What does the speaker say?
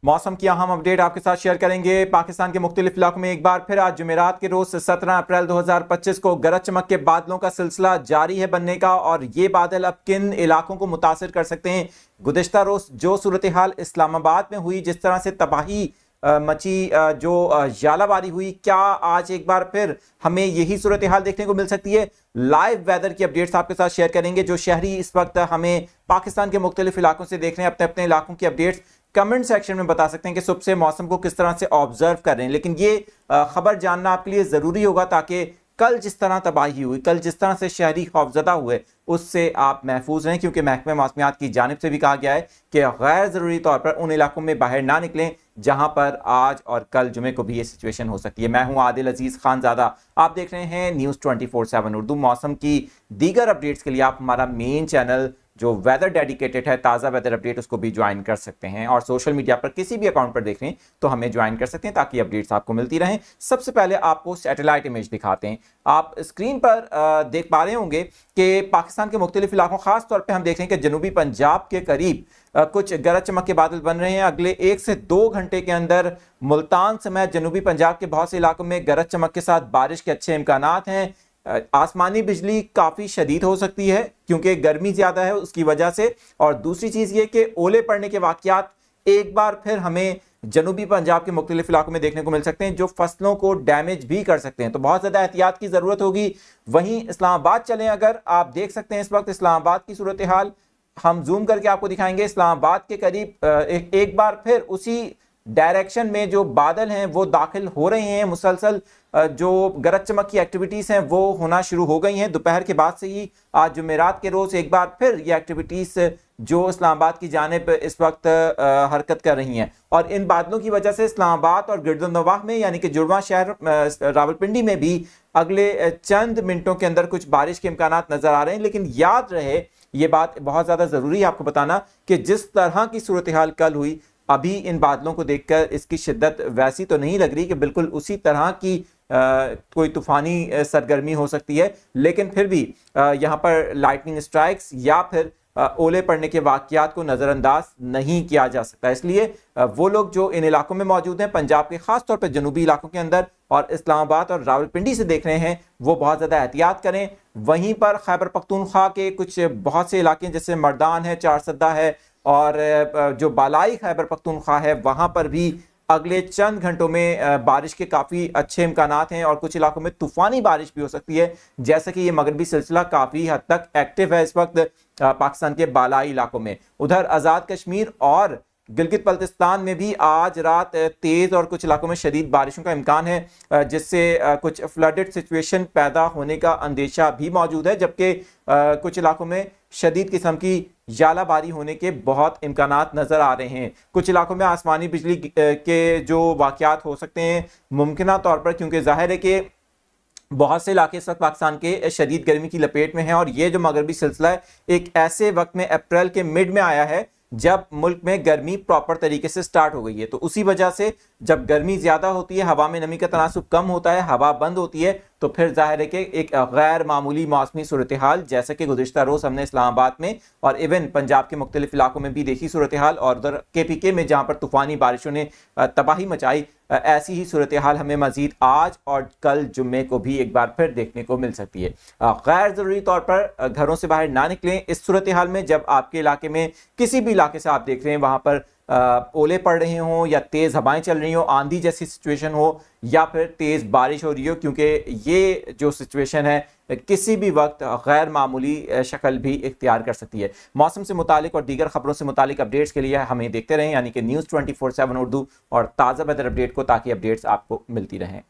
मौसम की अहम अपडेट आपके साथ शेयर करेंगे। पाकिस्तान के मुख्तलिफ इलाकों में एक बार फिर आज जुमेरात के रोज 17 अप्रैल 2025 को गरज चमक के बादलों का सिलसिला जारी है बनने का, और ये बादल अब किन इलाकों को मुतासिर कर सकते हैं। गुज़िश्ता रोज जो सूरत हाल इस्लामाबाद में हुई, जिस तरह से तबाही मची, जो यालाबारी हुई, क्या आज एक बार फिर हमें यही सूरत हाल देखने को मिल सकती है। लाइव वेदर की अपडेट्स आपके साथ शेयर करेंगे। जो शहरी इस वक्त हमें पाकिस्तान के मुख्तलिफ इलाकों से देख रहे हैं, अपने अपने इलाकों की अपडेट्स कमेंट सेक्शन में बता सकते हैं कि सुबह से मौसम को किस तरह से ऑब्जर्व कर रहे हैं। लेकिन ये खबर जानना आपके लिए ज़रूरी होगा ताकि कल जिस तरह तबाही हुई, कल जिस तरह से शहरी खौफजदा हुए, उससे आप महफूज रहें, क्योंकि महकमे मौसमियात की जानिब से भी कहा गया है कि गैर ज़रूरी तौर पर उन इलाकों में बाहर ना निकलें जहां पर आज और कल जुमे को भी ये सिचुएशन हो सकती है। मैं हूं आदिल अजीज़ खानज़ादा, आप देख रहे हैं न्यूज़ 24/7 उर्दू। मौसम की दीगर अपडेट्स के लिए आप हमारा मेन चैनल जो वेदर डेडिकेटेड है, ताज़ा वेदर अपडेट, उसको भी ज्वाइन कर सकते हैं। और सोशल मीडिया पर किसी भी अकाउंट पर देख रहे हैं तो हमें ज्वाइन कर सकते हैं ताकि अपडेट्स आपको मिलती रहें। सबसे पहले आपको सैटेलाइट इमेज दिखाते हैं। आप स्क्रीन पर देख पा रहे होंगे कि पाकिस्तान के मुख्तलिफ इलाकों, खास तौर पर हम देख रहे हैं कि जनूबी पंजाब के करीब कुछ गरज चमक के बादल बन रहे हैं। अगले 1 से 2 घंटे के अंदर मुल्तान समेत जनूबी पंजाब के बहुत से इलाकों में गरज चमक के साथ बारिश के अच्छे इम्कानात हैं। आसमानी बिजली काफ़ी शदीद हो सकती है क्योंकि गर्मी ज़्यादा है उसकी वजह से। और दूसरी चीज़ ये कि ओले पड़ने के वाक़यात एक बार फिर हमें जनूबी पंजाब के मुख्तलिफ इलाकों में देखने को मिल सकते हैं, जो फसलों को डैमेज भी कर सकते हैं। तो बहुत ज़्यादा एहतियात की ज़रूरत होगी। वहीं इस्लामाबाद चलें, अगर आप देख सकते हैं इस वक्त इस्लामाबाद की सूरत हाल हम जूम करके आपको दिखाएंगे। इस्लामाबाद के करीब एक बार फिर उसी डायरेक्शन में जो बादल हैं वो दाखिल हो रहे हैं। मुसलसल जो गरज चमक की एक्टिविटीज़ हैं वो होना शुरू हो गई हैं। दोपहर के बाद से ही आज जुमेरात के रोज़ एक बार फिर ये एक्टिविटीज़ जो इस्लामाबाद की जानिब इस वक्त हरकत कर रही हैं। और इन बादलों की वजह से इस्लामाबाद और गिरदनवाह में, यानी कि जुड़वा शहर रावलपिंडी में भी अगले चंद मिनटों के अंदर कुछ बारिश के इम्कानात नज़र आ रहे हैं। लेकिन याद रहे, ये बात बहुत ज़्यादा ज़रूरी है आपको बताना कि जिस तरह की सूरत हाल कल हुई, अभी इन बादलों को देखकर इसकी शिद्दत वैसी तो नहीं लग रही कि बिल्कुल उसी तरह की कोई तूफ़ानी सरगर्मी हो सकती है। लेकिन फिर भी यहाँ पर लाइटनिंग स्ट्राइक्स या फिर ओले पड़ने के वाक़यात को नज़रअंदाज नहीं किया जा सकता। इसलिए वो लोग जो इन इलाकों में मौजूद हैं, पंजाब के ख़ास तौर पर जनूबी इलाकों के अंदर और इस्लामाबाद और रावलपिंडी से देख रहे हैं, वो बहुत ज़्यादा एहतियात करें। वहीं पर खैबर पख्तूनख्वा के कुछ बहुत से इलाके जैसे मर्दान है, चारसद्दा है, और जो बालाई खैबर पख्तूनख्वा है, वहाँ पर भी अगले चंद घंटों में बारिश के काफ़ी अच्छे इम्कानात हैं और कुछ इलाकों में तूफ़ानी बारिश भी हो सकती है। जैसा कि ये मगरबी सिलसिला काफ़ी हद तक एक्टिव है इस वक्त पाकिस्तान के बालाई इलाकों में। उधर आज़ाद कश्मीर और गिलगित बल्तिस्तान में भी आज रात तेज़ और कुछ इलाकों में शदीद बारिशों का इम्कान है, जिससे कुछ फ्लडेड सिचुएशन पैदा होने का अंदेशा भी मौजूद है। जबकि कुछ इलाकों में शदीद किस्म की यालाबारी होने के बहुत इम्कानात नज़र आ रहे हैं। कुछ इलाकों में आसमानी बिजली के जो वाक़यात हो सकते हैं मुमकिना तौर पर, क्योंकि ज़ाहिर है कि बहुत से इलाके इस वक्त पाकिस्तान के शदीद गर्मी की लपेट में हैं। और ये जो मगरबी सिलसिला है एक ऐसे वक्त में अप्रैल के मिड में आया है जब मुल्क में गर्मी प्रॉपर तरीके से स्टार्ट हो गई है। तो उसी वजह से जब गर्मी ज़्यादा होती है, हवा में नमी का तनासुब कम होता है, हवा बंद होती है, तो फिर जाहिर है कि एक गैर मामूली मौसमी सूरत हाल, जैसे कि गुज़िश्ता रोज़ हमने इस्लामाबाद में और इवन पंजाब के मुख्तलिफ इलाकों में भी देखी सूरत हाल, और उधर KPK में जहाँ पर तूफ़ानी बारिशों ने तबाही मचाई, ऐसी ही सूरत हाल हमें मज़ीद आज और कल जुम्मे को भी एक बार फिर देखने को मिल सकती है। गैर ज़रूरी तौर पर घरों से बाहर ना निकलें इस सूरत हाल में। जब आपके इलाके में किसी भी इलाके से आप देख रहे हैं वहाँ पर ओले पड़ रहे हों या तेज़ हवाएं चल रही हों, आंधी जैसी सिचुएशन हो या फिर तेज़ बारिश हो रही हो, क्योंकि ये जो सिचुएशन है किसी भी वक्त गैर मामूली शक्ल भी इख्तियार कर सकती है। मौसम से मुतालिक और दीगर खबरों से मुतालिक अपडेट्स के लिए हमें देखते रहें, यानी कि न्यूज़ 24/7 उर्दू और ताज़ा वेदर अपडेट को, ताकि अपडेट्स आपको मिलती रहें।